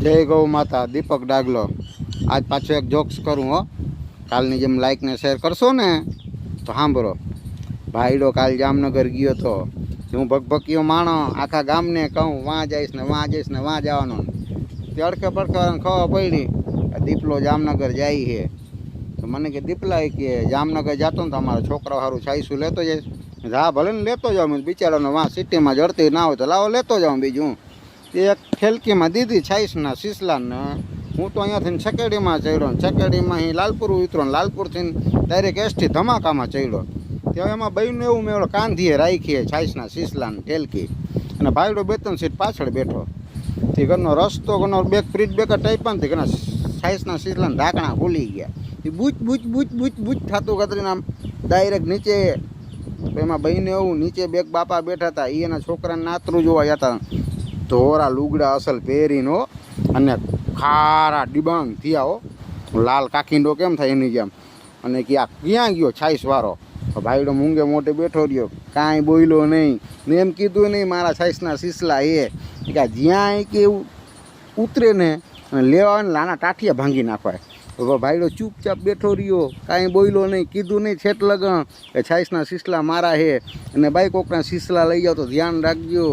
જય ગૌ માતા. દીપક ડાગલો. આજ પાછો એક જોક્સ કરું હો. કાલની જેમ લાઈક ને શેર કરશો ને તો સાંભળો. ભાઈડો કાલ જામનગર ગયો તો હું ભગભકીયો માણો આખા ગામને કહું વાં જઈશ ને વાં જઈશ ને વાં જવાનો. તડકે પડકે ખબર પડી દીપલો જામનગર જાય છે. તો મને કે દીપલા કે જામનગર જતો ને તો અમારા છોકરા સારું છાઈશું લેતો જઈશ. હા ભલે ને લેતો જાઉં. બિચારાનો વાં સિટીમાં જડતી ના હોય તો લાવો લેતો જાઉં. બીજું એક ખેલકીમાં દીધી છાઈસના શીસલાને. હું તો અહીંયાથી છકેડીમાં ચડ્યો. છકેડીમાં અહીં લાલપુર ઉતરો. લાલપુરથી ડાયરેક્ટ એસટી ધમાકામાં ચડ્યો. ત્યાં એમાં બહેનું એવું મેં કાંધીએ રાખીએ છાઈસના શીસલાને ઠેલકી. અને ભાઈડો 2-3 સીટ પાછળ બેઠો. તે ઘરનો રસ્તો ઘરનો બેગ ફ્રીજ બેકર ટાઈપ ને ઘરના છાઈસના શીસલાને ઢાંકણા ખુલી ગયા. એ બૂચ બૂચ બૂચ બૂચ બૂચ થતું કતરીને આમ ડાયરેક્ટ નીચે. એમાં બહેને એવું નીચે બેગ બાપા બેઠા હતા. એ એના છોકરાને નાતરું જોવા જતા. ધોરા લુગડા અસલ પહેરીનો અને ખારા ડિબાંગ થયા હો. લાલ કાકીંડો કેમ થાય એની જેમ. અને કે આ ક્યાં ગયો છાઈસવાળો. ભાઈડો મૂંગે મોટે બેઠો રહ્યો. કાંઈ બોલ્યો નહીં ને એમ કીધું નહીં મારા છાઈસના શીસલા એ કે જ્યાં કે એવું ઉતરે ને અને લેવા ને લાના ટાઠિયા ભાંગી નાખવાય. ભાઈડો ચૂપચાપ બેઠો રહ્યો. કાંઈ બોલ્યો નહીં કીધું નહીં છેટ લગણ કે છાઈસના શીસલા મારા હે અને બાઈ કોકના શીસલા લઈ જાઓ તો ધ્યાન રાખજો.